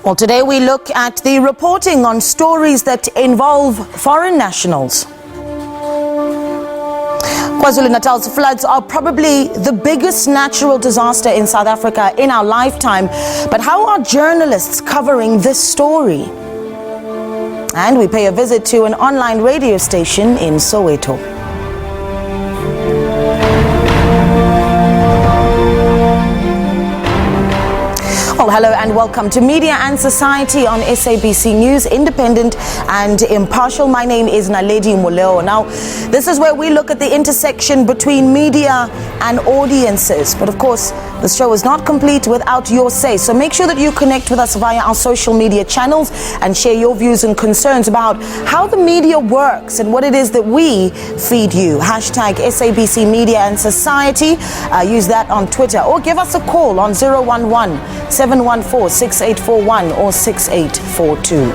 Well, today we look at the reporting on stories that involve foreign nationals. KwaZulu-Natal's floods are probably the biggest natural disaster in South Africa in our lifetime. But how are journalists covering this story? And we pay a visit to an online radio station in Soweto. Well, hello and welcome to Media and Society on SABC News, independent and impartial. My name is Naledi Muleo. Now, this is where we look at the intersection between media and audiences. But of course, the show is not complete without your say. So make sure that you connect with us via our social media channels and share your views and concerns about how the media works and what it is that we feed you. Hashtag SABC Media and Society. Use that on Twitter or give us a call on 011-714-6841 or 6842.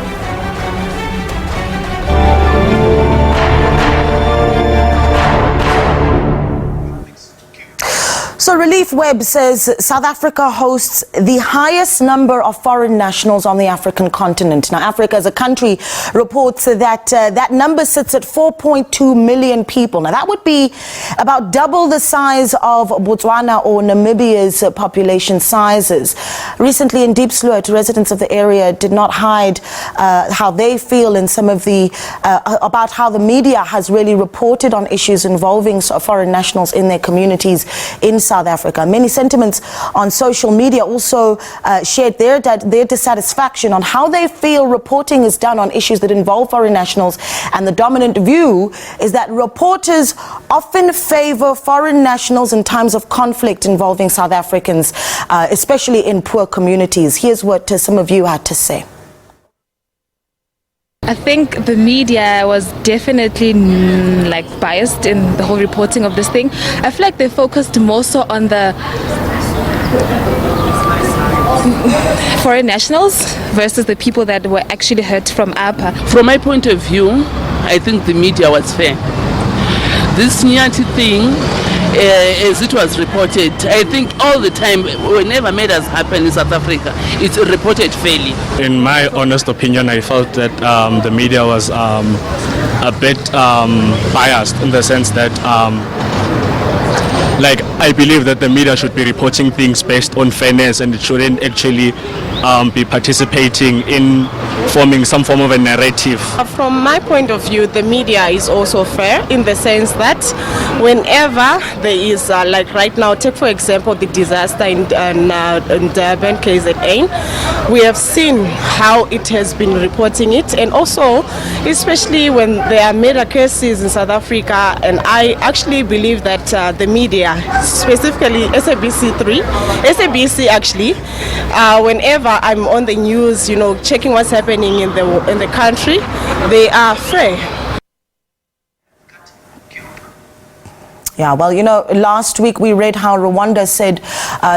So Relief Web says South Africa hosts the highest number of foreign nationals on the African continent. Now, Africa as a country reports that that number sits at 4.2 million people. Now, that would be about double the size of Botswana or Namibia's population sizes. Recently in Diepsloot, residents of the area did not hide how they feel in some of the about how the media has really reported on issues involving foreign nationals in their communities in South Africa. Many sentiments on social media also shared their dissatisfaction on how they feel reporting is done on issues that involve foreign nationals, and the dominant view is that reporters often favor foreign nationals in times of conflict involving South Africans, especially in poor communities. Here's what some of you had to say. I think the media was definitely biased in the whole reporting of this thing. I feel like they focused more so on the foreign nationals versus the people that were actually hurt from APA. From my point of view, I think the media was fair. This Nyati thing, as it was reported, I think all the time, whenever matters happen in South Africa, it's reported fairly. In my honest opinion, I felt that the media was a bit biased in the sense that I believe that the media should be reporting things based on fairness, and it shouldn't actually be participating in forming some form of a narrative. From my point of view, the media is also fair in the sense that whenever there is, right now, take for example the disaster in Durban, KZN, we have seen how it has been reporting it, and also especially when there are murder cases in South Africa, and I actually believe that the media, specifically SABC actually, whenever I'm on the news, checking what's happening in the country, they are fair. Yeah, well, last week we read how Rwanda said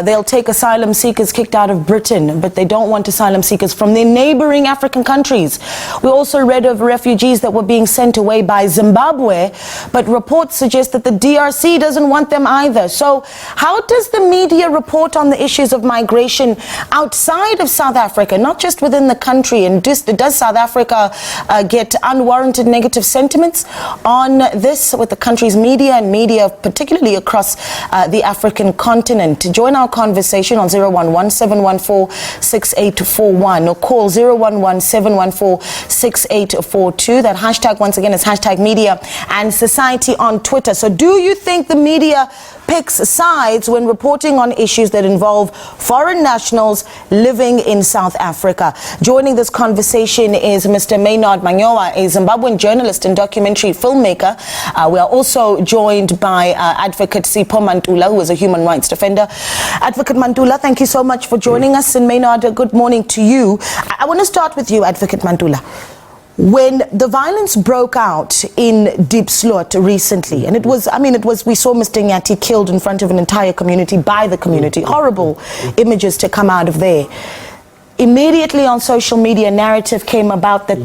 they'll take asylum seekers kicked out of Britain, but they don't want asylum seekers from their neighboring African countries. We also read of refugees that were being sent away by Zimbabwe, but reports suggest that the DRC doesn't want them either. So how does the media report on the issues of migration outside of South Africa, not just within the country? And does South Africa get unwarranted negative sentiments on this with the country's media and media particularly across the African continent? To join our conversation on 011-714-6841 or call 011-714-6842. That hashtag once again is hashtag Media and Society on Twitter. So do you think the media picks sides when reporting on issues that involve foreign nationals living in South Africa? Joining this conversation is Mr. Maynard Manyowa, a Zimbabwean journalist and documentary filmmaker. We are also joined by Advocate Sipho Mantula, who is a human rights defender. Advocate Mantula, thank you so much for joining us. And Maynard, good morning to you. I want to start with you, Advocate Mantula. When the violence broke out in Diepsloot recently, and we saw Mr. Nyati killed in front of an entire community by the community, horrible images to come out of there. Immediately on social media, narrative came about that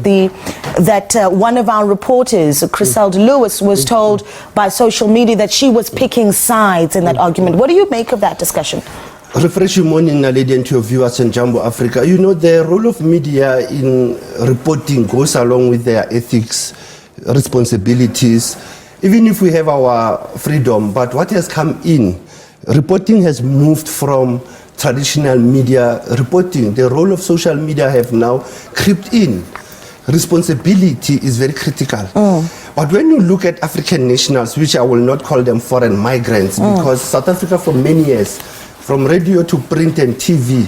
one of our reporters, Chriselle Lewis, was told by social media that she was picking sides in that argument. What do you make of that discussion? Refreshing morning, Naledi, and to your viewers in Jumbo Africa. You know, the role of media in reporting goes along with their ethics, responsibilities, even if we have our freedom. But what has come in, reporting has moved from traditional media reporting. The role of social media have now crept in. Responsibility is very critical. But when you look at African nationals, which I will not call them foreign migrants, because South Africa for many years, from radio to print and TV,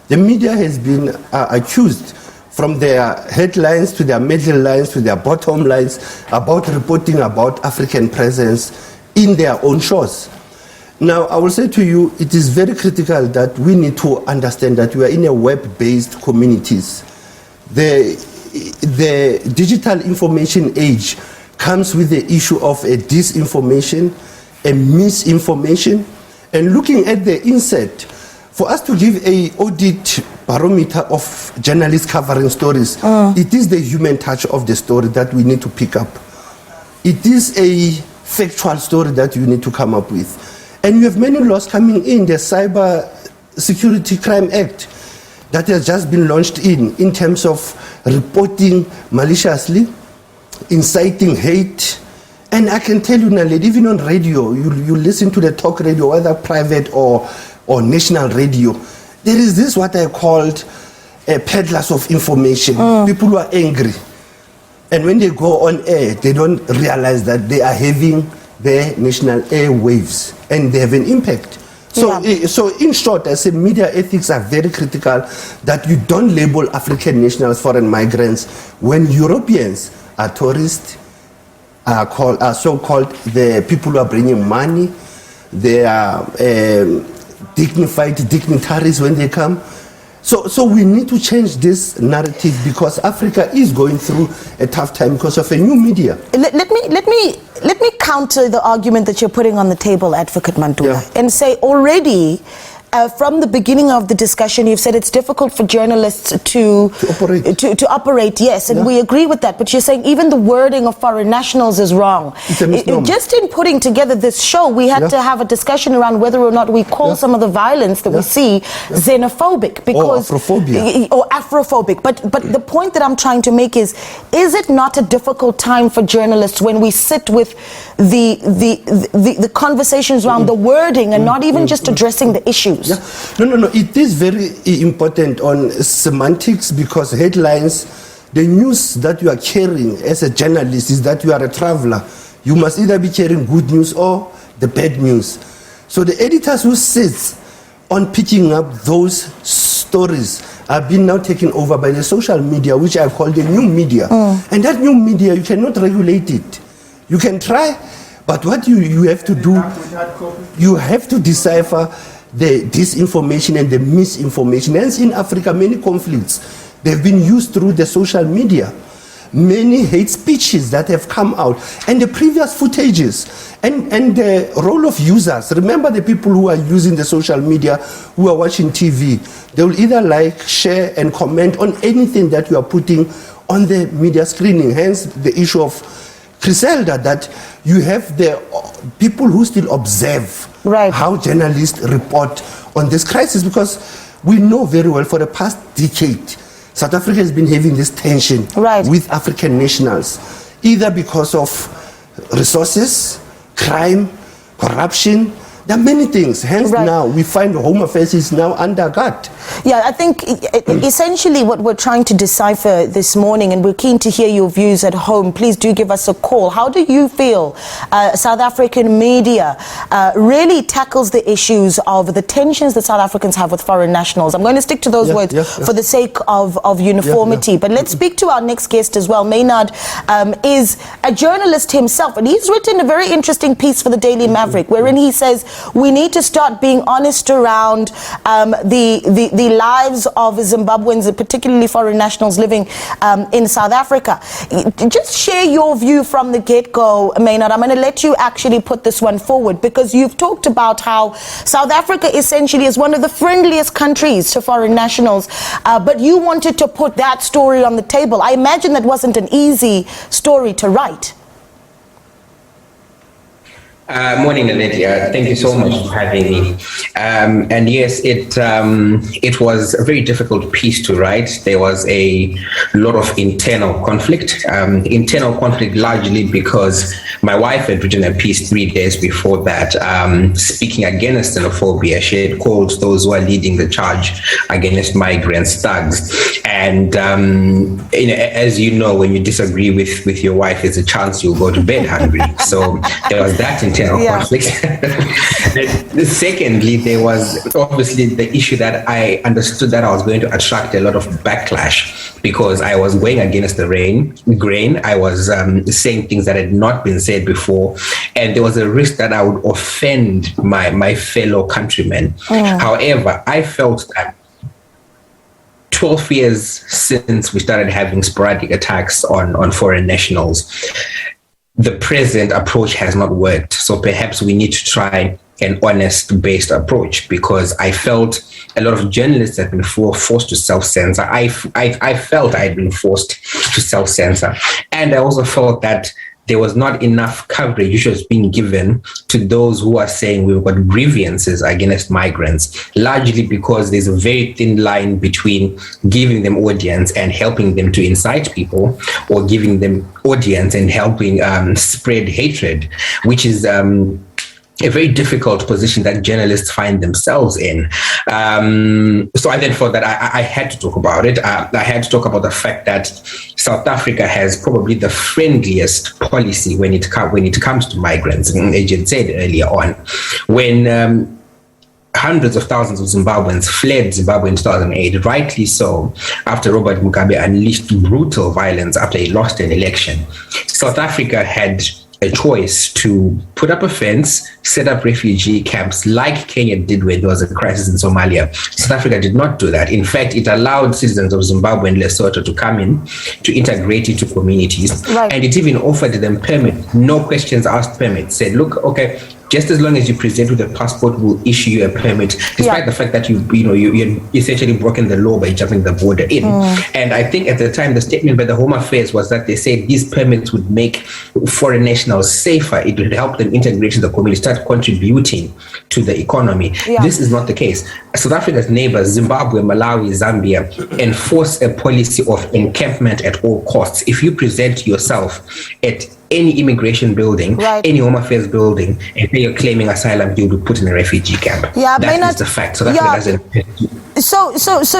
the media has been accused from their headlines to their middle lines to their bottom lines about reporting about African presence in their own shores. Now, I will say to you, it is very critical that we need to understand that we are in a web-based communities. The digital information age comes with the issue of a disinformation, a misinformation, and looking at the inset, for us to give a audit barometer of journalists covering stories, it is the human touch of the story that we need to pick up. It is a factual story that you need to come up with. And you have many laws coming in, the Cyber Security Crime Act that has just been launched in terms of reporting maliciously, inciting hate. And I can tell you, Naledi, even on radio, you listen to the talk radio, whether private or national radio, there is this what I called peddlers of information, people who are angry. And when they go on air, they don't realize that they are having their national airwaves and they have an impact. So in short, I say media ethics are very critical, that you don't label African nationals foreign migrants when Europeans are tourists, are so-called the people who are bringing money. They are dignified dignitaries when they come. So we need to change this narrative, because Africa is going through a tough time because of a new media. Let me counter the argument that you're putting on the table, Advocate Mantula, and say already from the beginning of the discussion, you've said it's difficult for journalists to operate, yes, and we agree with that. But you're saying even the wording of foreign nationals is wrong. Just in putting together this show, we had to have a discussion around whether or not we call some of the violence that we see xenophobic, because or Afrophobic. But the point that I'm trying to make is it not a difficult time for journalists when we sit with the conversations around the wording and not even just addressing the issues? Yeah. No. It is very important on semantics, because headlines, the news that you are carrying as a journalist is that you are a traveler. You must either be carrying good news or the bad news. So the editors who sit on picking up those stories are being now taken over by the social media, which I call the new media. And that new media, you cannot regulate it. You can try, but what you have to do, you have to decipher the disinformation and the misinformation. Hence, in Africa, many conflicts, they've been used through the social media. Many hate speeches that have come out, and the previous footages, and the role of users. Remember, the people who are using the social media, who are watching TV, they will either like, share, and comment on anything that you are putting on the media screening. Hence, the issue of Griselda, that you have the people who still observe how journalists report on this crisis, because we know very well for the past decade, South Africa has been having this tension with African nationals, either because of resources, crime, corruption. There are many things. Hence now we find Home Affairs is now under guard. Yeah, I think essentially what we're trying to decipher this morning, and we're keen to hear your views at home, please do give us a call. How do you feel South African media really tackles the issues of the tensions that South Africans have with foreign nationals? I'm going to stick to those words for the sake of uniformity. But let's speak to our next guest as well. Maynard is a journalist himself, and he's written a very interesting piece for the Daily Maverick, wherein he says we need to start being honest around the lives of Zimbabweans, particularly foreign nationals living in South Africa. Just share your view from the get-go, Maynard. I'm going to let you actually put this one forward, because you've talked about how South Africa essentially is one of the friendliest countries to foreign nationals, but you wanted to put that story on the table. I imagine that wasn't an easy story to write. Morning, Nadia. Thank you so much for having me. And yes, it was a very difficult piece to write. There was a lot of internal conflict. Internal conflict largely because my wife had written a piece 3 days before that, speaking against xenophobia. She had called those who are leading the charge against migrants thugs. And as you know, when you disagree with your wife, there's a chance you'll go to bed hungry. So there was that internal conflict. Secondly, there was obviously the issue that I understood that I was going to attract a lot of backlash because I was going against the grain. I was saying things that had not been said before, and there was a risk that I would offend my fellow countrymen. However, I felt that 12 years since we started having sporadic attacks on foreign nationals, the present approach has not worked. So perhaps we need to try an honest-based approach, because I felt a lot of journalists have been forced to self-censor. I felt I had been forced to self-censor. And I also felt that there was not enough coverage which was being given to those who are saying we've got grievances against migrants, largely because there's a very thin line between giving them audience and helping them to incite people, or giving them audience and helping spread hatred, which is a very difficult position that journalists find themselves in. So I then thought that I had to talk about it. I had to talk about the fact that South Africa has probably the friendliest policy when it comes to migrants. And as you said earlier on, when hundreds of thousands of Zimbabweans fled Zimbabwe in 2008, rightly so, after Robert Mugabe unleashed brutal violence after he lost an election. South Africa had a choice to put up a fence, set up refugee camps like Kenya did when there was a crisis in Somalia. South Africa did not do that. In fact, it allowed citizens of Zimbabwe and Lesotho to come in, to integrate into communities. Right. And it even offered them permit, no questions asked permit. Said, look, okay, just as long as you present with a passport, we'll issue you a permit, despite the fact that you essentially broken the law by jumping the border in. And I think at the time, the statement by the Home Affairs was that they said these permits would make foreign nationals safer. It would help them integrate in the community, start contributing to the economy. This is not the case. South Africa's neighbors, Zimbabwe, Malawi, Zambia, enforce a policy of encampment at all costs. If you present yourself at any immigration building, any Home Affairs building, and you're claiming asylum, you'll be put in a refugee camp. That is the fact. So that doesn't. So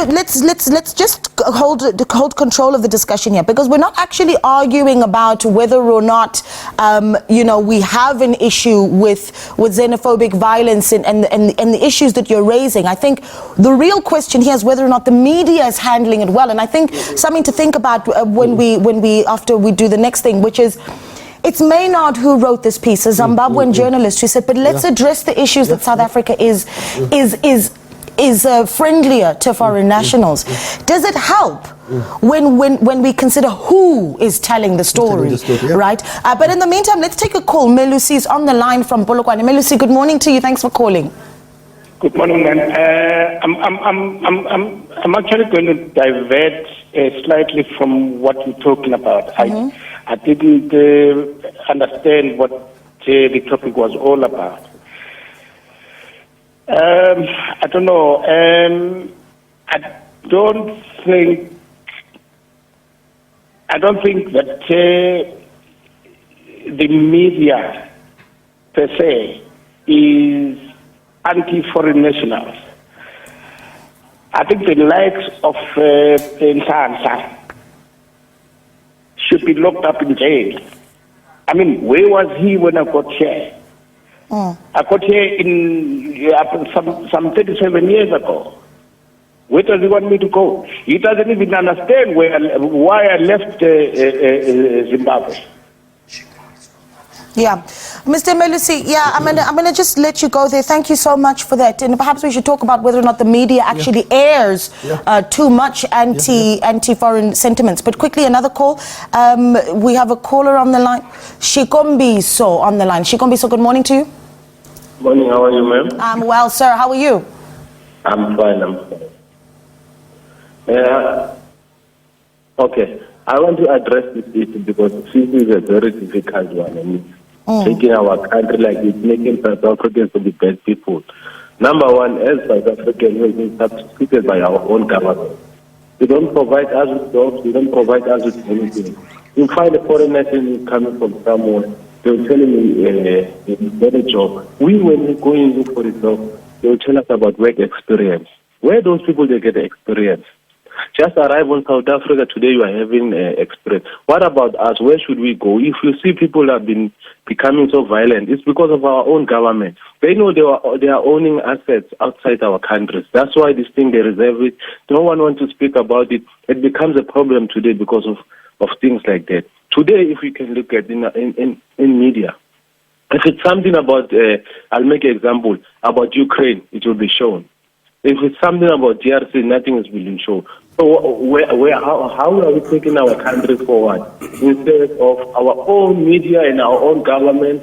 let's just hold control of the discussion here, because we're not actually arguing about whether or not we have an issue with xenophobic violence and the issues that you're raising. I think the real question here is whether or not the media is handling it well, and I think something to think about when we after we do the next thing, which is, it's Maynard who wrote this piece, a Zimbabwean journalist who said, but let's address the issues that South Africa is friendlier to foreign nationals. Does it help when we consider who is telling the story, right? But in the meantime, let's take a call. Melusi is on the line from Polokwane. Melusi, good morning to you. Thanks for calling. Good morning, man. I'm actually going to divert slightly from what you're talking about. I didn't understand what the topic was all about. I don't know. I don't think that the media per se is anti-foreign nationals. I think the likes of Nsansa should be locked up in jail. I mean, where was he when I got here? I got here in some 37 years ago. Where does he want me to go? He doesn't even understand why I left Zimbabwe. Mr. Melusi, I'm gonna just let you go there. Thank you so much for that. And perhaps we should talk about whether or not the media actually airs too much anti-foreign sentiments. But quickly, another call. We have a caller on the line. Shikombiso on the line. Shikombiso, good morning to you. Morning, how are you, ma'am? I'm well, sir. How are you? I'm fine, Okay, I want to address this issue because this is a very difficult one. taking our country like this, making South Africans to be bad people. Number one, as South Africans, we've been substituted by our own government. They don't provide us with jobs, they don't provide us with anything. You find a foreign national coming from somewhere, they'll tell me get a job. When we go and look for a job, they'll tell us about work experience. Where those people they get the experience? Just arrive in South Africa today, you are having experience. What about us? Where should we go? If you see people have been becoming so violent, it's because of our own government. They know they are owning assets outside our countries. That's why this thing, they reserve it. No one wants to speak about it. It becomes a problem today because of things like that. Today, if we can look at in media, if it's something about, I'll make an example, about Ukraine, it will be shown. If it's something about DRC, nothing is being shown. So how are we taking our country forward instead of our own media and our own government?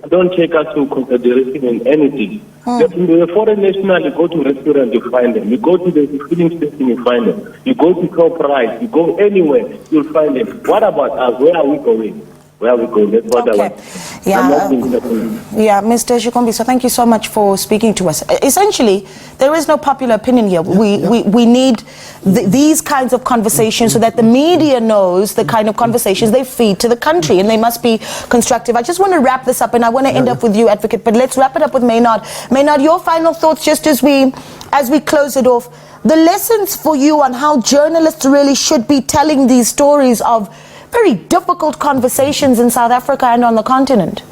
Don't take us to consideration in anything. The foreign national, you go to restaurant, you find them. You go to the filling station, you find them. You go to Shoprite, you go anywhere, you'll find them. What about us? Where are we going? Where we go? That's what I want. Yeah, Mr. Shikombi, so thank you so much for speaking to us. Essentially, there is no popular opinion here. We need these kinds of conversations so that the media knows the kind of conversations they feed to the country, and they must be constructive. I just want to wrap this up, and I want to end up with you, Advocate, but let's wrap it up with Maynard. Maynard, your final thoughts just as we close it off. The lessons for you on how journalists really should be telling these stories of very difficult conversations in South Africa and on the continent.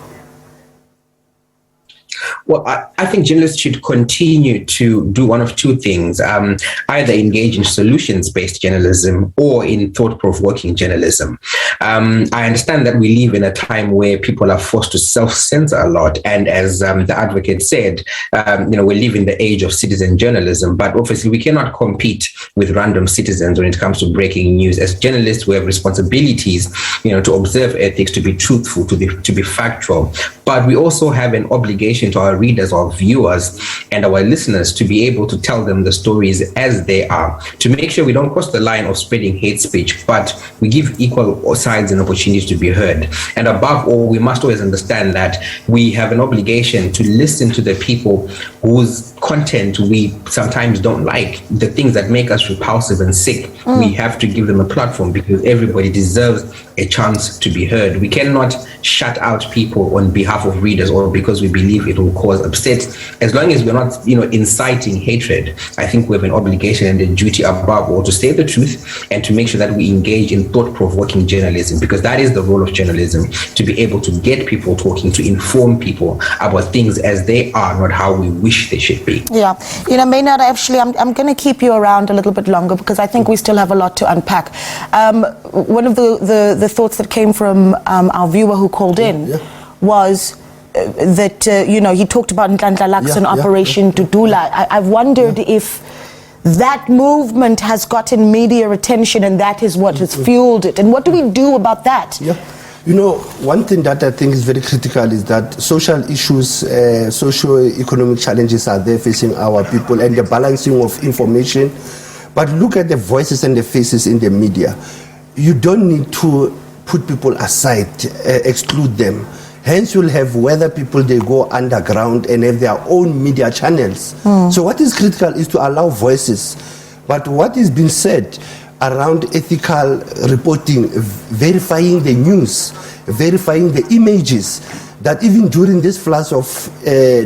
Well, I think journalists should continue to do one of two things, either engage in solutions-based journalism or in thought-provoking journalism. I understand that we live in a time where people are forced to self-censor a lot. And as the advocate said, we live in the age of citizen journalism, but obviously we cannot compete with random citizens when it comes to breaking news. As journalists, we have responsibilities, to observe ethics, to be truthful, to be factual. But we also have an obligation to our readers, our viewers, and our listeners to be able to tell them the stories as they are, to make sure we don't cross the line of spreading hate speech, but we give equal sides an opportunity to be heard. And above all, we must always understand that we have an obligation to listen to the people whose content we sometimes don't like, the things that make us repulsive and sick. We have to give them a platform because everybody deserves a chance to be heard. We cannot shut out people on behalf of readers or because we believe it will cause upset. As long as we're not, inciting hatred, I think we have an obligation and a duty above all to say the truth and to make sure that we engage in thought-provoking journalism, because that is the role of journalism, to be able to get people talking, to inform people about things as they are, not how we wish they should be. Yeah. Maynard, actually, I'm going to keep you around a little bit longer because I think we still have a lot to unpack. One of the thoughts that came from our viewer who called in was that, he talked about Nhlanhla and Operation Dudula. I've wondered if that movement has gotten media attention and that is what has fueled it. And what do we do about that? Yeah. One thing that I think is very critical is that social issues, socio-economic challenges are there facing our people and the balancing of information. But look at the voices and the faces in the media. You don't need to put people aside, exclude them. Hence, you'll have whether people, they go underground and have their own media channels. So what is critical is to allow voices. But what is being said around ethical reporting, verifying the news, verifying the images, that even during this flash of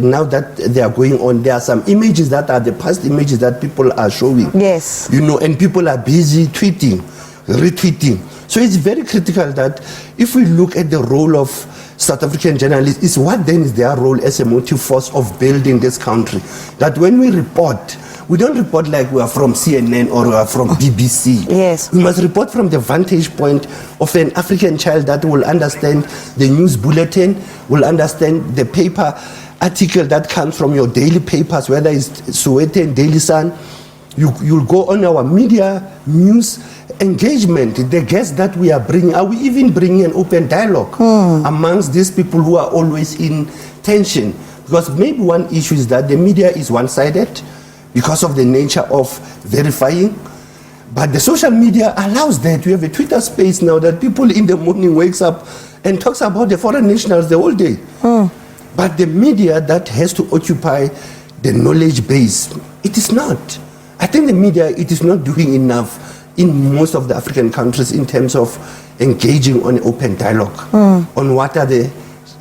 now that they are going on, there are some images that are the past images that people are showing. Yes. And people are busy tweeting, retweeting. So it's very critical that if we look at the role of South African journalists, is what then is their role as a motive force of building this country? That when we report, we don't report like we are from CNN or we are from BBC. Yes. We must report from the vantage point of an African child that will understand the news bulletin, will understand the paper article that comes from your daily papers, whether it's Soweto and Daily Sun. You'll go on our media news engagement, the guests that we are bringing. Are we even bringing an open dialogue amongst these people who are always in tension? Because maybe one issue is that the media is one-sided because of the nature of verifying. But the social media allows that. We have a Twitter space now that people in the morning wakes up and talks about the foreign nationals the whole day. But the media that has to occupy the knowledge base, it is not. I think the media, it is not doing enough in most of the African countries in terms of engaging on open dialogue on what are the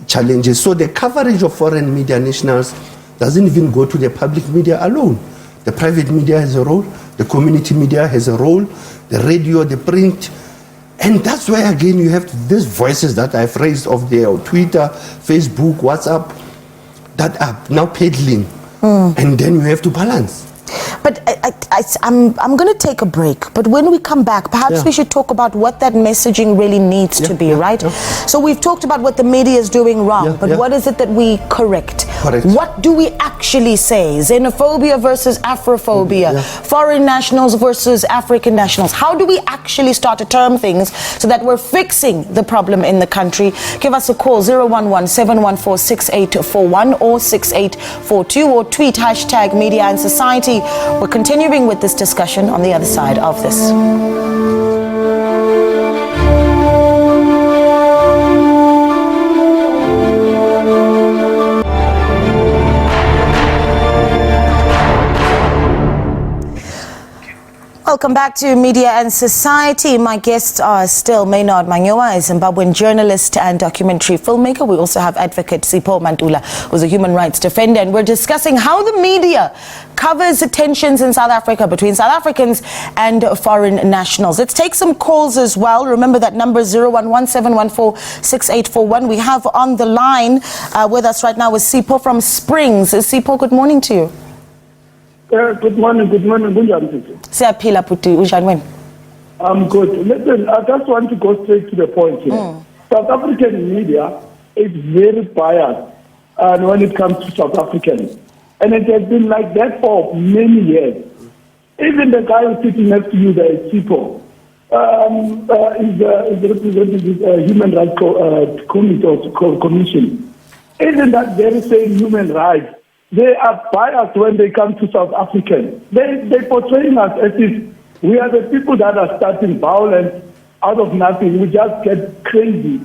challenges. So the coverage of foreign media nationals doesn't even go to the public media alone. The private media has a role, the community media has a role, the radio, the print. And that's why, again, you have these voices that I've raised of their Twitter, Facebook, WhatsApp, that are now peddling. And then you have to balance. But I'm going to take a break. But when we come back, perhaps we should talk about what that messaging really needs to be, right? So we've talked about what the media is doing wrong, but what is it that we correct? What do we actually say? Xenophobia versus Afrophobia, foreign nationals versus African nationals. How do we actually start to term things so that we're fixing the problem in the country? Give us a call, 011-714-6841 or 6842, or tweet hashtag Media and Society. We're continuing with this discussion on the other side of this. Welcome back to Media and Society. My guests are still Maynard Manyowa, a Zimbabwean journalist and documentary filmmaker. We also have advocate Sipho Mantula, who's a human rights defender, and we're discussing how the media covers tensions in South Africa between South Africans and foreign nationals. Let's take some calls as well. Remember that number 011-714-6841. We have on the line with us right now is Sipho from Springs. Sipho, good morning to you. Good morning. Siyaphila Puti, unjani wena? I'm good. Listen, I just want to go straight to the point here. South African media is very biased when it comes to South Africans. And it has been like that for many years. Even the guy who's sitting next to you, the Sipho, is representing the Human Rights Commission. Even that very same human rights, they are biased when they come to South Africans. They portray us as if we are the people that are starting violence out of nothing. We just get crazy.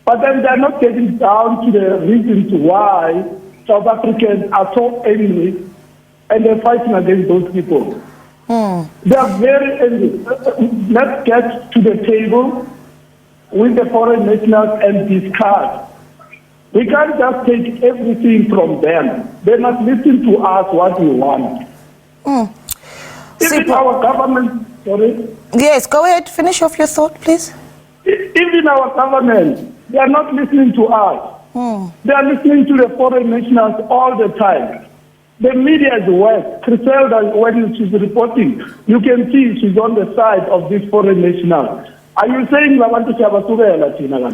But then they're not getting down to the reasons why South Africans are so angry and they're fighting against those people. They are very angry. Let's get to the table with the foreign nationals and discuss. We can't just take everything from them. They must listen to us what we want. Even our government, sorry? Yes, go ahead. Finish off your thought, please. Even our government, they are not listening to us. They are listening to the foreign nationals all the time. The media is worse. Griselda, when she's reporting, you can see she's on the side of this foreign nationals. Are you saying I want to have a Latina?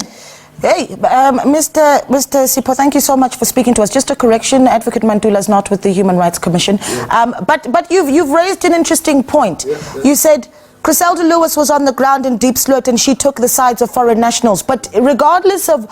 Hey, Mr. Sipho, thank you so much for speaking to us. Just a correction, Advocate Mantula is not with the Human Rights Commission. But you've raised an interesting point. You said Griselda Lewis was on the ground in Deep Sloot and she took the sides of foreign nationals. But regardless of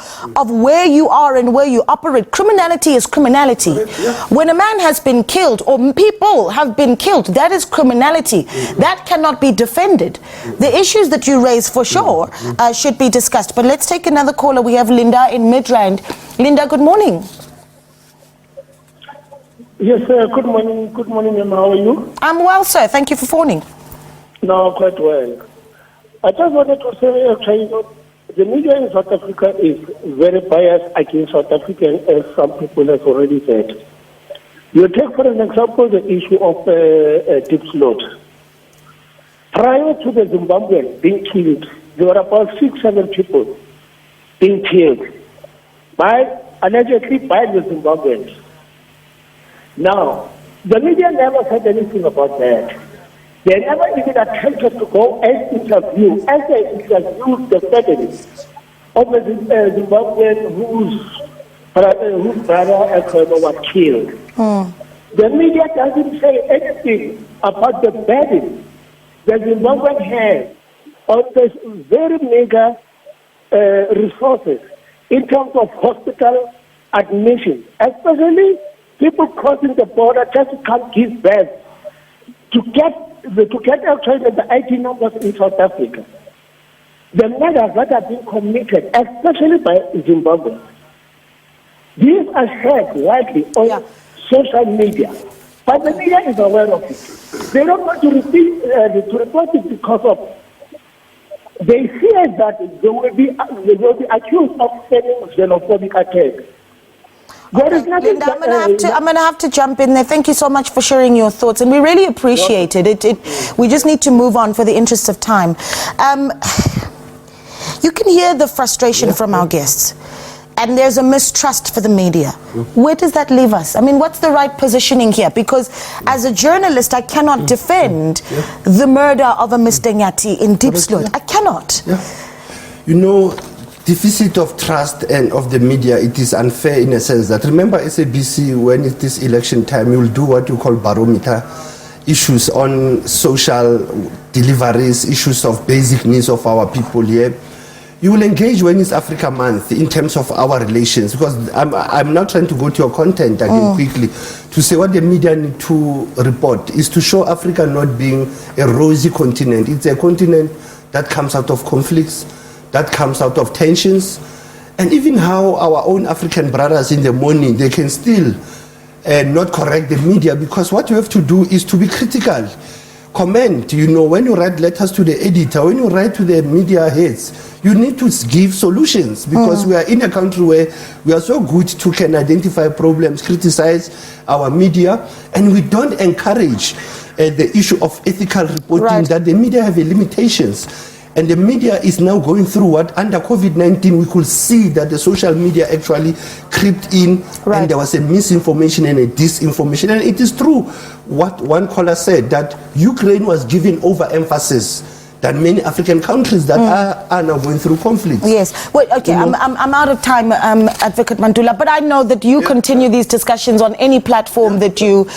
where you are and where you operate, criminality is criminality. When a man has been killed or people have been killed, that is criminality. That cannot be defended. The issues that you raise for sure should be discussed. But let's take another caller. We have Linda in Midrand. Linda, good morning. Yes, good morning. Good morning, Emma. How are you? I'm well, sir. Thank you for phoning. No, quite well. I just wanted to say, the media in South Africa is very biased against South Africans, as some people have already said. You take, for an example, the issue of Deep Sloot. Prior to the Zimbabweans being killed, there were about 6-7 people being killed, allegedly by the Zimbabweans. Now, the media never said anything about that. They never even attempted to go and interview, as they interviewed the families of the Zimbabwean whose brother was killed. The media doesn't say anything about the burden the Zimbabwean has on this very meager resources in terms of hospital admission, especially people crossing the border just to come give birth to get actually the IT numbers in South Africa. the murders that are being committed, especially by Zimbabwe, these are shared widely on social media. But the media is aware of it. They don't want to report it because of they fear that they will be accused of sending xenophobic attacks. There is nothing. Linda, I'm going to have to jump in there. Thank you so much for sharing your thoughts, and we really appreciate it. We just need to move on for the interest of time. You can hear the frustration from our guests, and there's a mistrust for the media. Where does that leave us? I mean, what's the right positioning here? Because as a journalist, I cannot defend the murder of a Mr. Nyati in Diepsloot. I cannot. You know, deficit of trust and of the media, it is unfair in a sense that, remember SABC, when it is election time, you will do what you call barometer, issues on social deliveries, issues of basic needs of our people here. You will engage when it's Africa Month in terms of our relations, because I'm not trying to go to your content again quickly to say what the media need to report is to show Africa not being a rosy continent. It's a continent that comes out of conflicts, that comes out of tensions, and even how our own African brothers in the morning, they can still not correct the media, because what you have to do is to be critical. Comment, you know, when you write letters to the editor, when you write to the media heads, you need to give solutions, because we are in a country where we are so good to can identify problems, criticize our media, and we don't encourage the issue of ethical reporting, that the media have limitations. And the media is now going through what, under COVID-19, we could see that the social media actually crept in, and there was a misinformation and a disinformation. And it is true what one caller said, that Ukraine was given overemphasis than many African countries that are now going through conflict. Yes. Well, okay, I'm out of time, Advocate Mantula, but I know that you continue these discussions on any platform that you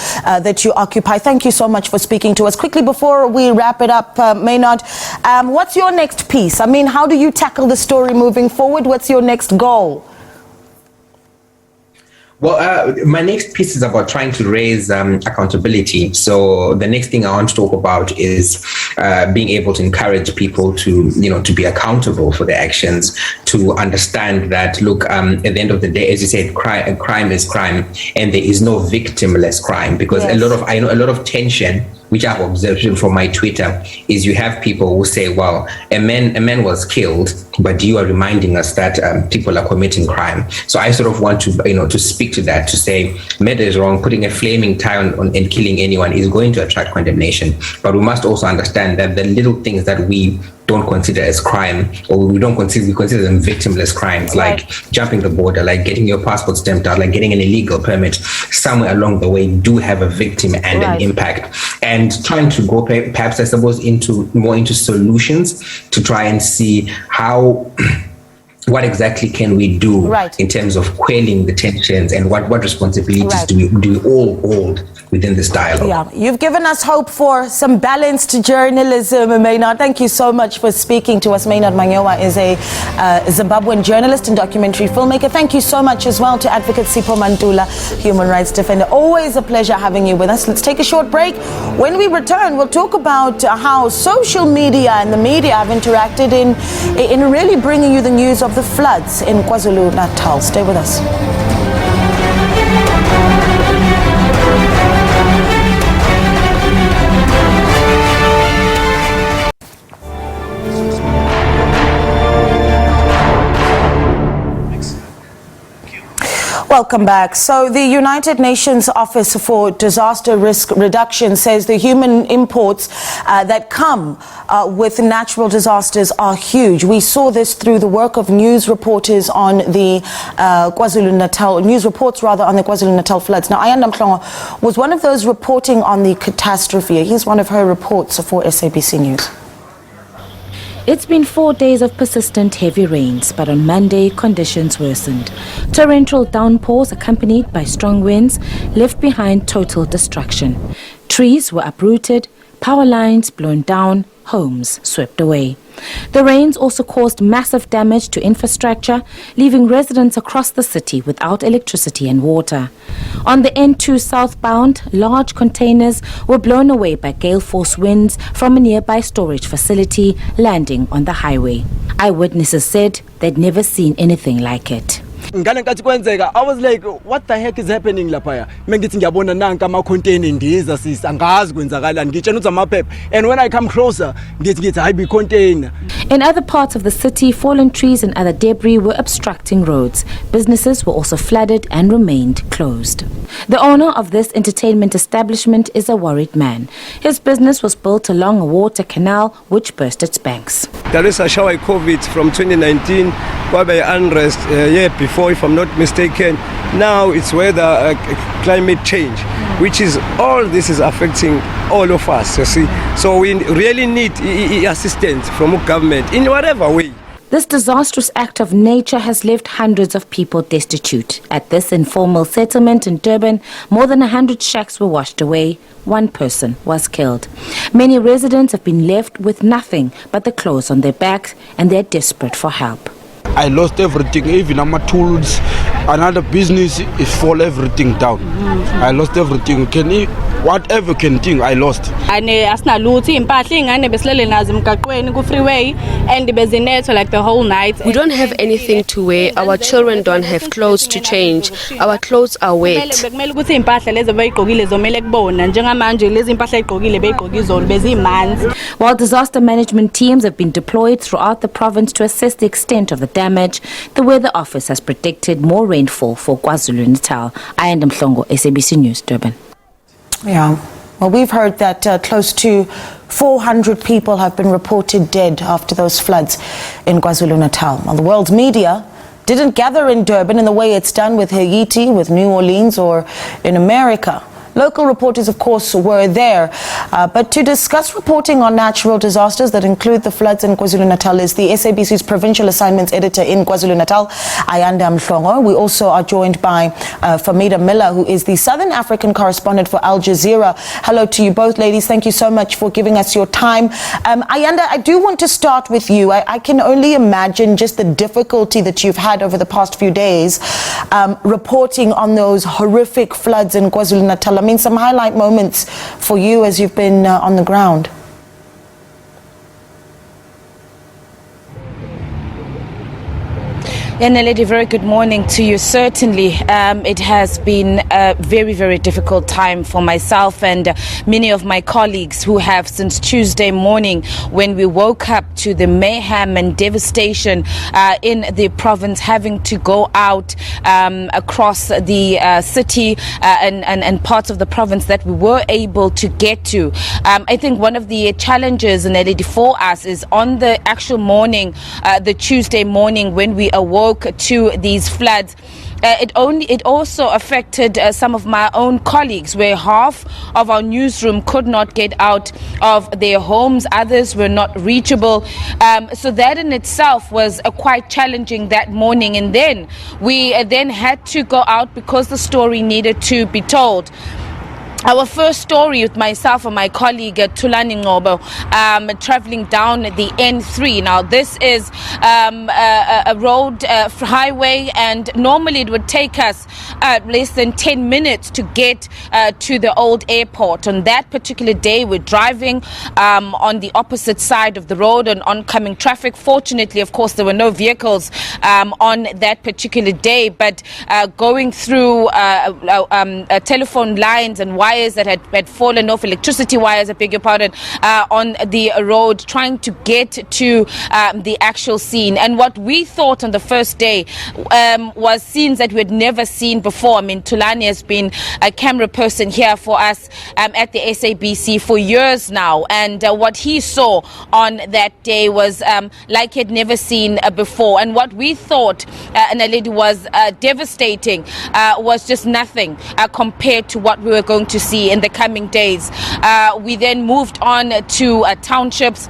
occupy. Thank you so much for speaking to us. Quickly, before we wrap it up, Maynard, what's your next piece? I mean, how do you tackle the story moving forward? What's your next goal? Well, my next piece is about trying to raise accountability. So the next thing I want to talk about is being able to encourage people to, to be accountable for their actions, to understand that, look, at the end of the day, as you said, crime is crime, and there is no victimless crime, because I know a lot of tension, which I've observed from my Twitter, is you have people who say, well, a man was killed, but you are reminding us that people are committing crime. So I sort of want to, to speak to that, to say murder is wrong. Putting a flaming tie on and killing anyone is going to attract condemnation. But we must also understand that the little things that we don't consider as crime, or we consider them victimless crimes, like jumping the border, like getting your passport stamped out, like getting an illegal permit, somewhere along the way do have a victim and an impact. And trying to go perhaps, I suppose, more into solutions to try and see what exactly can we do in terms of quelling the tensions, and what responsibilities do we all hold within this dialogue. Yeah, you've given us hope for some balanced journalism, Maynard. Thank you so much for speaking to us. Maynard Manyowa is a Zimbabwean journalist and documentary filmmaker. Thank you so much as well to Advocate Sipho Mantula, human rights defender. Always a pleasure having you with us. Let's take a short break. When we return, we'll talk about how social media and the media have interacted in really bringing you the news of the floods in KwaZulu-Natal. Stay with us. Welcome back. So the United Nations Office for Disaster Risk Reduction says the human imports that come with natural disasters are huge. We saw this through the work of news reporters on the KwaZulu-Natal, news reports rather, on the KwaZulu-Natal floods. Now, Ayanda Mhlongo was one of those reporting on the catastrophe. Here's one of her reports for SABC News. It's been 4 days of persistent heavy rains, but on Monday, conditions worsened. Torrential downpours accompanied by strong winds left behind total destruction. Trees were uprooted, power lines blown down, homes swept away. The rains also caused massive damage to infrastructure, leaving residents across the city without electricity and water. On the N2 southbound, large containers were blown away by gale force winds from a nearby storage facility, landing on the highway. Eyewitnesses said they'd never seen anything like it. I was like, what the heck is happening lapha? And when I come closer, container. In other parts of the city, fallen trees and other debris were obstructing roads. Businesses were also flooded and remained closed. The owner of this entertainment establishment is a worried man. His business was built along a water canal which burst its banks. There is a shower COVID from 2019, whereby unrest year before, if I'm not mistaken. Now it's weather, climate change, which is all this is affecting all of us, you see. So we really need assistance from government in whatever way. This disastrous act of nature has left hundreds of people destitute. At this informal settlement in Durban, more than 100 shacks were washed away. One person was killed. Many residents have been left with nothing but the clothes on their backs, and they're desperate for help. I lost everything, even my tools, another business, it fall everything down. I lost everything. Whatever can think, I lost. Like the whole night. We don't have anything to wear. Our children don't have clothes to change. Our clothes are wet. While disaster management teams have been deployed throughout the province to assess the extent of the damage, the Weather Office has predicted more rainfall for KwaZulu-Natal. Ayanda Mhlongo, SABC News, Durban. Yeah, well, we've heard that close to 400 people have been reported dead after those floods in KwaZulu-Natal. Well, the world's media didn't gather in Durban in the way it's done with Haiti, with New Orleans, or in America. Local reporters, of course, were there. But to discuss reporting on natural disasters that include the floods in KwaZulu-Natal is the SABC's provincial assignments editor in KwaZulu-Natal, Ayanda Mhlongo. We also are joined by Famida Miller, who is the Southern African correspondent for Al Jazeera. Hello to you both, ladies. Thank you so much for giving us your time. Ayanda, I do want to start with you. I can only imagine just the difficulty that you've had over the past few days reporting on those horrific floods in KwaZulu-Natal. I mean, some highlight moments for you as you've been on the ground. Naledi, very good morning to you. Certainly, it has been a very, very difficult time for myself and many of my colleagues who have since Tuesday morning, when we woke up to the mayhem and devastation in the province, having to go out across the city and parts of the province that we were able to get to. I think one of the challenges, Naledi, for us is on the actual morning, the Tuesday morning, when we awoke to these floods. It also affected some of my own colleagues, where half of our newsroom could not get out of their homes. Others were not reachable. So that in itself was quite challenging that morning. And then we then had to go out because the story needed to be told. Our first story with myself and my colleague Tulani Ngobo, traveling down the N3. Now this is a road highway, and normally it would take us less than 10 minutes to get to the old airport. On that particular day, we're driving on the opposite side of the road and oncoming traffic. Fortunately, of course, there were no vehicles on that particular day, but going through telephone lines and wires that had fallen off, electricity wires, I beg your pardon, on the road, trying to get to the actual scene. And what we thought on the first day was scenes that we had never seen before. I mean, Tulani has been a camera person here for us at the SABC for years now, and what he saw on that day was like he had never seen before. And what we thought, Naledi, was devastating was just nothing compared to what we were going to see in the coming days. We then moved on to townships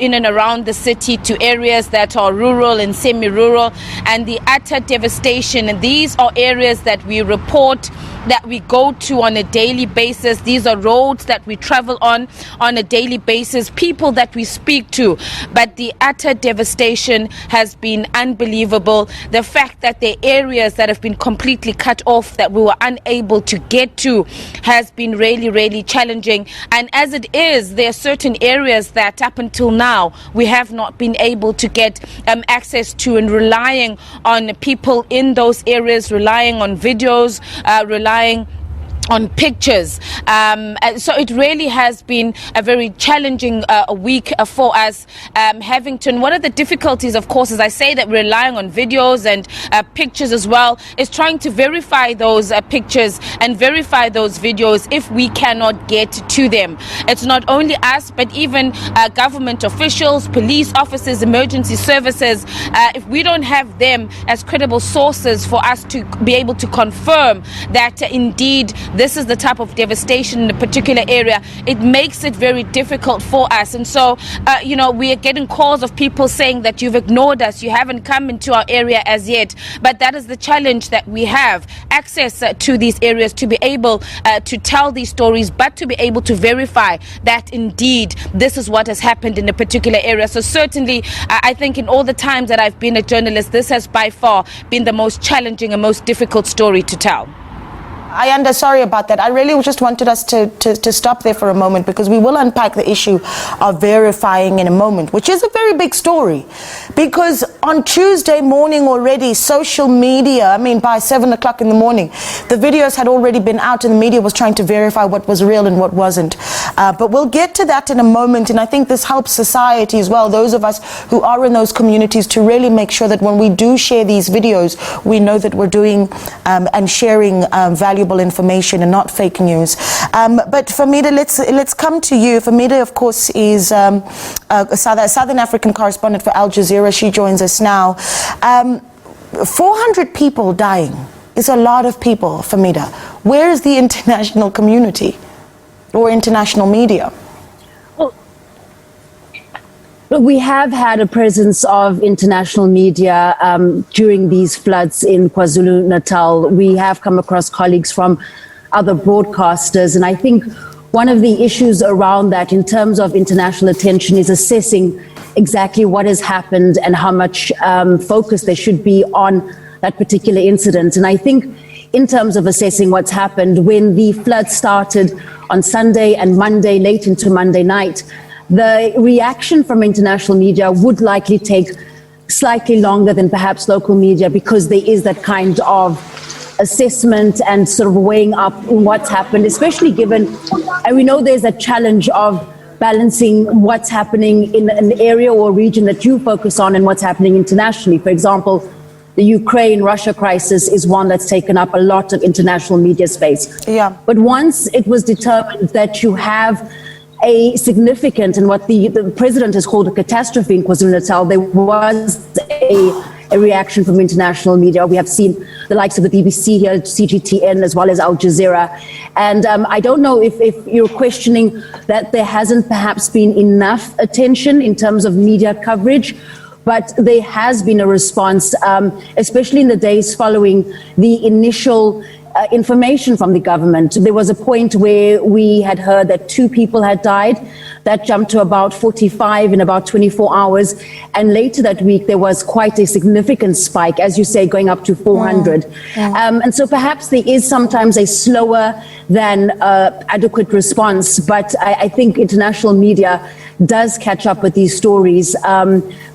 in and around the city, to areas that are rural and semi-rural, and the utter devastation. And these are areas that we report that we go to on a daily basis. These are roads that we travel on a daily basis, people that we speak to. But the utter devastation has been unbelievable. The fact that the areas that have been completely cut off, that we were unable to get to, has been really, really challenging. And as it is, there are certain areas that up until now we have not been able to get access to, and relying on people in those areas, relying on videos, relying on pictures. So it really has been a very challenging week for us, having to, and one of the difficulties, of course, as I say, that we're relying on videos and pictures as well, is trying to verify those pictures and verify those videos if we cannot get to them. It's not only us, but even government officials, police officers, emergency services. If we don't have them as credible sources for us to be able to confirm that indeed this is the type of devastation in a particular area, it makes it very difficult for us. And so, we are getting calls of people saying that you've ignored us, you haven't come into our area as yet. But that is the challenge that we have, access to these areas, to be able to tell these stories, but to be able to verify that indeed this is what has happened in a particular area. So certainly, I think in all the times that I've been a journalist, this has by far been the most challenging and most difficult story to tell. Ayanda, sorry about that. I really just wanted us to stop there for a moment, because we will unpack the issue of verifying in a moment, which is a very big story. Because on Tuesday morning already, social media, by 7 o'clock in the morning, the videos had already been out and the media was trying to verify what was real and what wasn't. But we'll get to that in a moment, and I think this helps society as well, those of us who are in those communities, to really make sure that when we do share these videos, we know that we're doing and sharing valuable information and not fake news. But Famida, let's come to you. Famida, of course, is a Southern African correspondent for Al Jazeera. She joins us now. 400 people dying is a lot of people, Famida. Where is the international community or international media? We have had a presence of international media during these floods in KwaZulu-Natal. We have come across colleagues from other broadcasters, and I think one of the issues around that in terms of international attention is assessing exactly what has happened and how much focus there should be on that particular incident. And I think in terms of assessing what's happened, when the flood started on Sunday and Monday, late into Monday night, the reaction from international media would likely take slightly longer than perhaps local media, because there is that kind of assessment and sort of weighing up what's happened, especially given, and we know there's a challenge of balancing what's happening in an area or region that you focus on and what's happening internationally. For example, the Ukraine-Russia crisis is one that's taken up a lot of international media space. Yeah. But once it was determined that you have a significant, and what the president has called a catastrophe in KwaZulu-Natal, there was a reaction from international media. We have seen the likes of the BBC here, CGTN, as well as Al Jazeera. And I don't know if you're questioning that there hasn't perhaps been enough attention in terms of media coverage, but there has been a response, especially in the days following the initial information from the government. There was a point where we had heard that 2 people had died. That jumped to about 45 in about 24 hours. And later that week, there was quite a significant spike, as you say, going up to 400. And so perhaps there is sometimes a slower than adequate response. But I think international media does catch up with these stories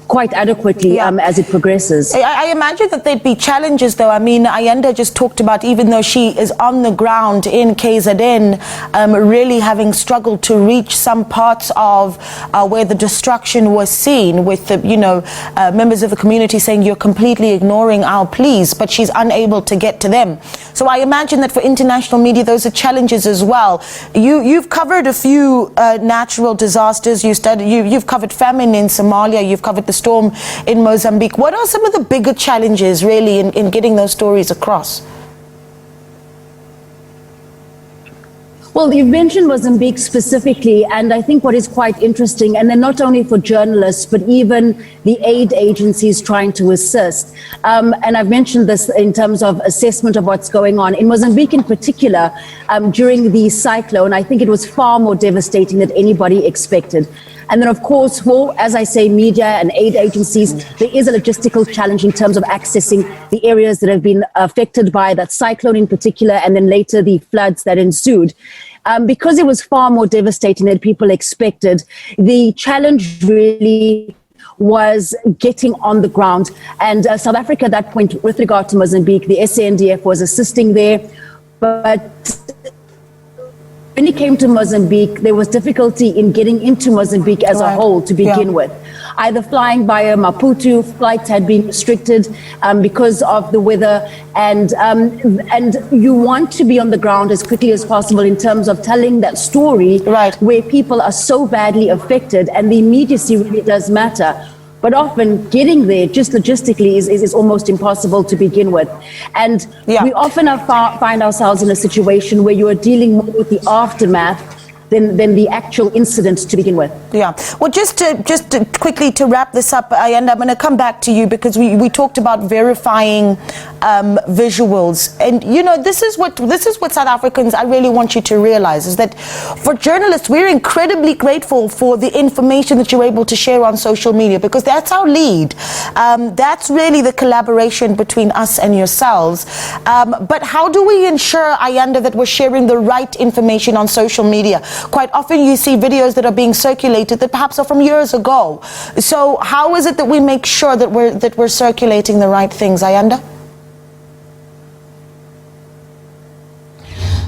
quite adequately as it progresses. I imagine that there'd be challenges, though. Ayanda just talked about, even though she is on the ground in KZN, really having struggled to reach some parts of where the destruction was seen, with the members of the community saying you're completely ignoring our pleas, but she's unable to get to them. So I imagine that for international media, those are challenges as well. You've covered a few natural disasters. You've covered famine in Somalia. You've covered the storm in Mozambique. What are some of the bigger challenges really in getting those stories across? Well, you've mentioned Mozambique specifically, and I think what is quite interesting, and then not only for journalists, but even the aid agencies trying to assist. And I've mentioned this in terms of assessment of what's going on. In Mozambique in particular, during the cyclone, I think it was far more devastating than anybody expected. And then, of course, for, as I say, media and aid agencies, there is a logistical challenge in terms of accessing the areas that have been affected by that cyclone in particular, and then later the floods that ensued. Because it was far more devastating than people expected, the challenge really was getting on the ground. And South Africa at that point, with regard to Mozambique, the SANDF was assisting there. But when it came to Mozambique, there was difficulty in getting into Mozambique as a whole to begin with. Either flying via Maputo, flights had been restricted because of the weather, and you want to be on the ground as quickly as possible in terms of telling that story where people are so badly affected, and the immediacy really does matter. But often getting there just logistically is almost impossible to begin with. And we often find ourselves in a situation where you are dealing more with the aftermath than the actual incident to begin with. Yeah. Well, just quickly to wrap this up, and I'm going to come back to you because we talked about verifying visuals, and you know, this is what South Africans, I really want you to realize, is that for journalists, we're incredibly grateful for the information that you're able to share on social media, because that's our lead. That's really the collaboration between us and yourselves. But how do we ensure, Ayanda, that we're sharing the right information on social media? Quite often you see videos that are being circulated that perhaps are from years ago. So how is it that we make sure that we're circulating the right things, Ayanda?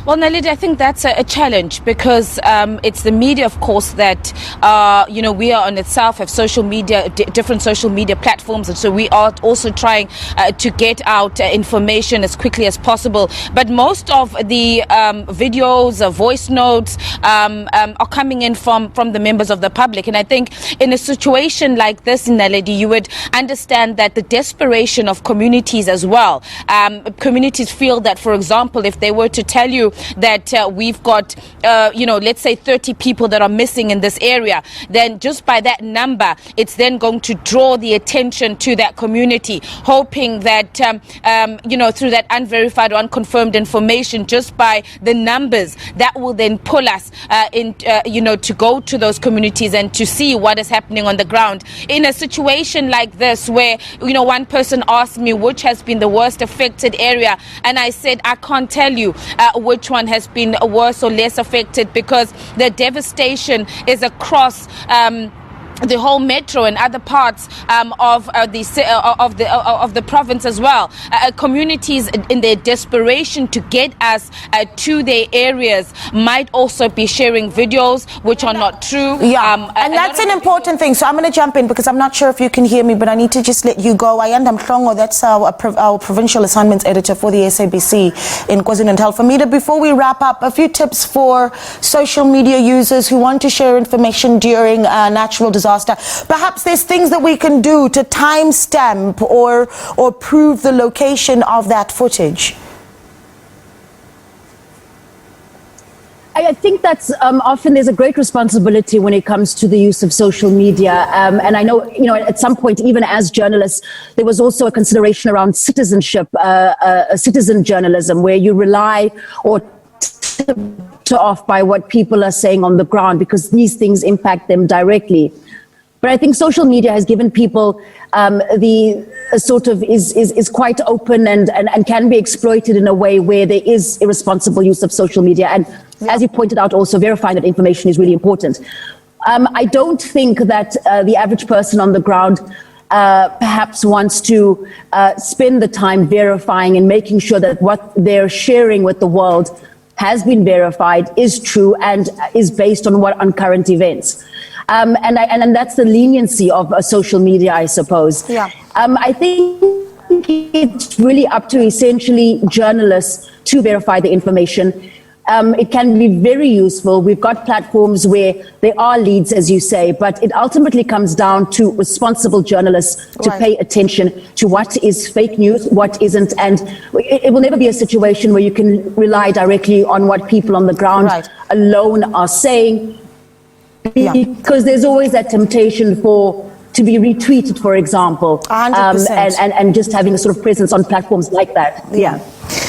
Well, Naledi, I think that's a challenge, because it's the media, of course, that, we are on itself, have social media, different social media platforms. And so we are also trying to get out information as quickly as possible. But most of the videos, voice notes are coming in from the members of the public. And I think in a situation like this, Naledi, you would understand that the desperation of communities as well. Communities feel that, for example, if they were to tell you that we've got, let's say 30 people that are missing in this area, then just by that number, it's then going to draw the attention to that community, hoping that, through that unverified or unconfirmed information, just by the numbers, that will then pull us to go to those communities and to see what is happening on the ground. In a situation like this, where, one person asked me which has been the worst affected area, and I said, I can't tell you which one has been worse or less affected, because the devastation is across the whole metro and other parts of the province as well. Communities in their desperation to get us to their areas might also be sharing videos which are not true. Yeah, and that's an important thing. So I'm going to jump in because I'm not sure if you can hear me, but I need to just let you go. Ayanda Mhlongo, that's our provincial assignments editor for the SABC in KwaZulu-Natal. Famida, before we wrap up, a few tips for social media users who want to share information during natural disaster. Perhaps there's things that we can do to timestamp or prove the location of that footage. I think that's often there's a great responsibility when it comes to the use of social media. And I know, at some point, even as journalists, there was also a consideration around citizenship, citizen journalism, where you rely or to off by what people are saying on the ground, because these things impact them directly. But I think social media has given people is quite open and can be exploited in a way where there is irresponsible use of social media. And as you pointed out, also verifying that information is really important. I don't think that the average person on the ground perhaps wants to spend the time verifying and making sure that what they're sharing with the world has been verified, is true, and is based on current events. And that's the leniency of social media, I suppose. Yeah. I think it's really up to essentially journalists to verify the information. it can be very useful. We've got platforms where there are leads, as you say, but it ultimately comes down to responsible journalists to pay attention to what is fake news, what isn't, and it will never be a situation where you can rely directly on what people on the ground alone are saying, because there's always that temptation to be retweeted, for example, and just having a sort of presence on platforms like that. Yeah.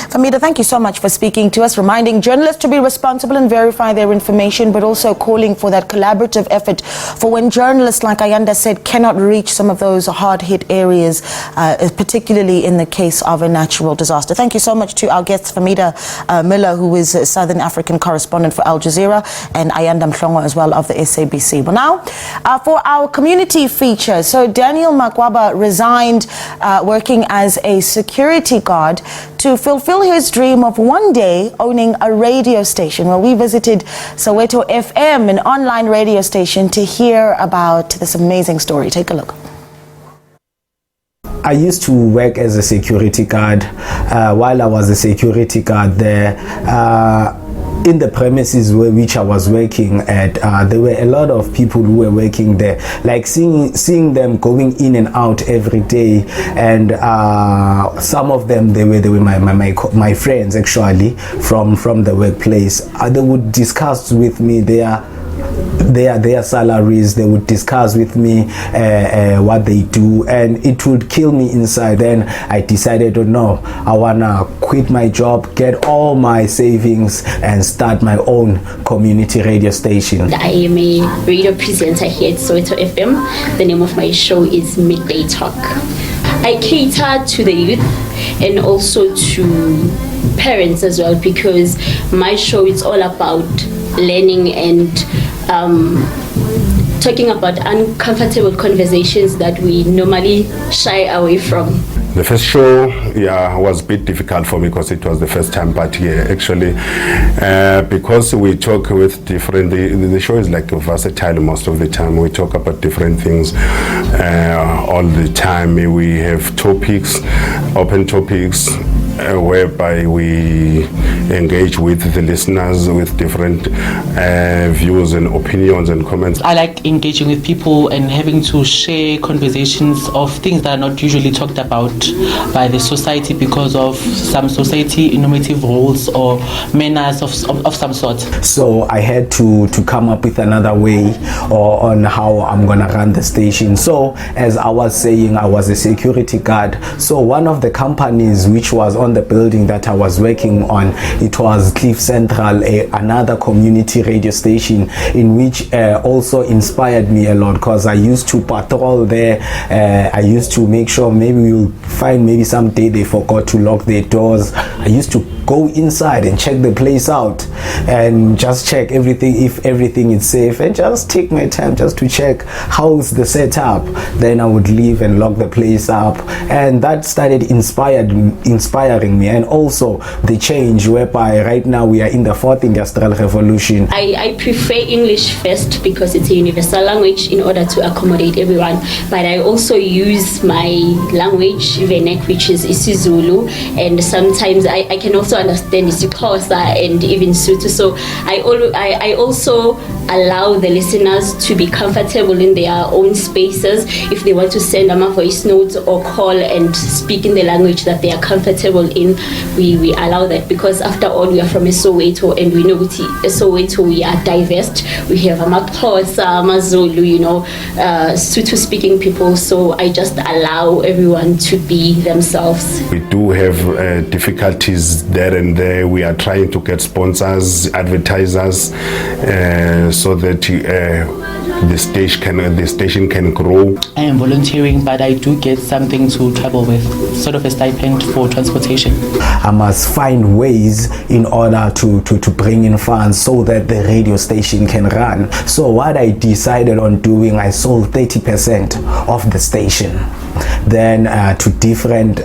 Famida, thank you so much for speaking to us, reminding journalists to be responsible and verify their information, but also calling for that collaborative effort for when journalists, like Ayanda said, cannot reach some of those hard-hit areas, particularly in the case of a natural disaster. Thank you so much to our guests, Famida Miller, who is a Southern African correspondent for Al Jazeera, and Ayanda Mhlongo as well of the SABC. Well, now for our community feature. So Daniel Makwaba resigned working as a security guard to fulfill his dream of one day owning a radio station. Well, we visited Soweto FM, an online radio station, to hear about this amazing story. Take a look. I used to work as a security guard. While I was a security guard there, in the premises which I was working at, there were a lot of people who were working there, like seeing them going in and out every day, and some of them they were my friends actually from the workplace. They would discuss with me their salaries. They would discuss with me what they do, and it would kill me inside. Then I decided, oh no, I wanna quit my job, get all my savings, and start my own community radio station. I am a radio presenter here at Soweto FM. The name of my show is Midday Talk. I cater to the youth and also to parents as well, because my show is all about learning and talking about uncomfortable conversations that we normally shy away from. The first show, was a bit difficult for me because it was the first time, but actually, because we talk with different, the show is like versatile most of the time. We talk about different things all the time. We have topics, open topics, whereby we engage with the listeners with different views and opinions and comments. I like engaging with people and having to share conversations of things that are not usually talked about by the society because of some society innovative rules or manners of some sort. So I had to come up with another way on how I'm gonna run the station. So as I was saying, I was a security guard. So one of the companies which was on the building that I was working on, it was Cliff Central, another community radio station, in which also inspired me a lot, because I used to patrol there. I used to make sure maybe we'll find maybe someday they forgot to lock their doors. I used to go inside and check the place out and just check everything, if everything is safe, and just take my time just to check how's the setup. Then I would leave and lock the place up, and that started inspiring me. And also the change whereby right now we are in the 4th industrial revolution. I prefer English first because it's a universal language in order to accommodate everyone, but I also use my language, Venek, which is isiZulu, and sometimes I can also understand isiXhosa and even Sotho. So I also allow the listeners to be comfortable in their own spaces. If they want to send them a voice note or call and speak in the language that they are comfortable in, we allow that, because after all we are from Soweto, and we know with Soweto we are diverse. We have amaXhosa, amaZulu, Sotho speaking people, so I just allow everyone to be themselves. We do have difficulties there and there. We are trying to get sponsors, advertisers, so that the station can grow. I am volunteering, but I do get something to travel with, sort of a stipend for transportation. I must find ways in order to bring in funds so that the radio station can run. So what I decided on doing, I sold 30% of the station then to different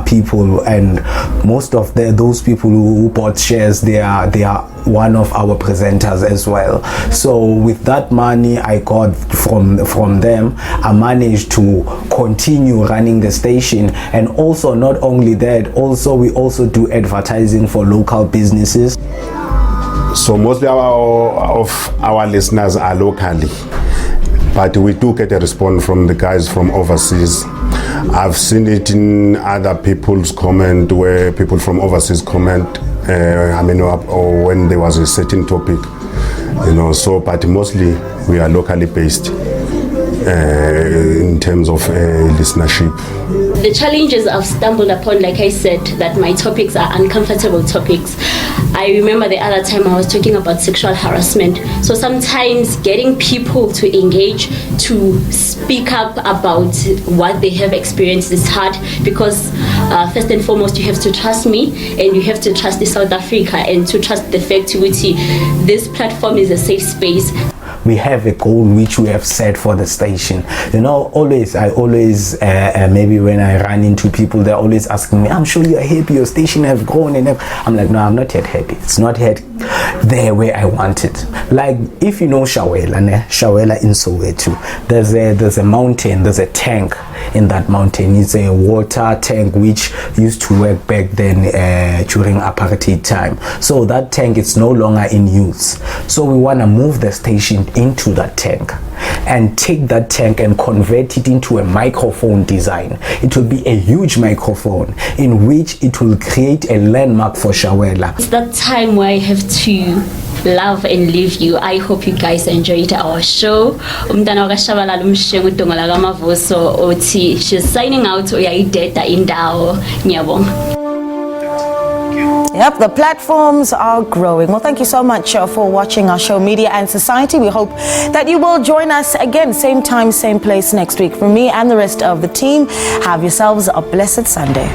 people, and most of those people who bought shares, they are one of our presenters as well. So with that money I got from them, I managed to continue running the station. And also, not only that, we also do advertising for local businesses. So mostly of our listeners are locally, but we do get a response from the guys from overseas. I've seen it in other people's comment where people from overseas comment, or when there was a certain topic, so, but mostly we are locally based in terms of listenership. The challenges I've stumbled upon, like I said, that my topics are uncomfortable topics. I remember the other time I was talking about sexual harassment. So sometimes getting people to engage, to speak up about what they have experienced is hard because first and foremost, you have to trust me and you have to trust the South Africa and to trust the fact that this platform is a safe space. We have a goal which we have set for the station. I always, maybe when I run into people, they're always asking me, I'm sure you're happy, your station have grown. And I'm like, no, I'm not yet happy. It's not yet there where I want it. Like, if you know Shawela in Soweto, there's a mountain, there's a tank in that mountain. It's a water tank which used to work back then during apartheid time. So that tank is no longer in use. So we want to move the station into that tank and take that tank and convert it into a microphone design. It will be a huge microphone in which it will create a landmark for Shawela. It's that time where I have to love and leave you. I hope you guys enjoyed our show. She's signing out. Yep, the platforms are growing. Well, thank you so much for watching our show, Media and Society. We hope that you will join us again, same time, same place next week. From me and the rest of the team, have yourselves a blessed Sunday.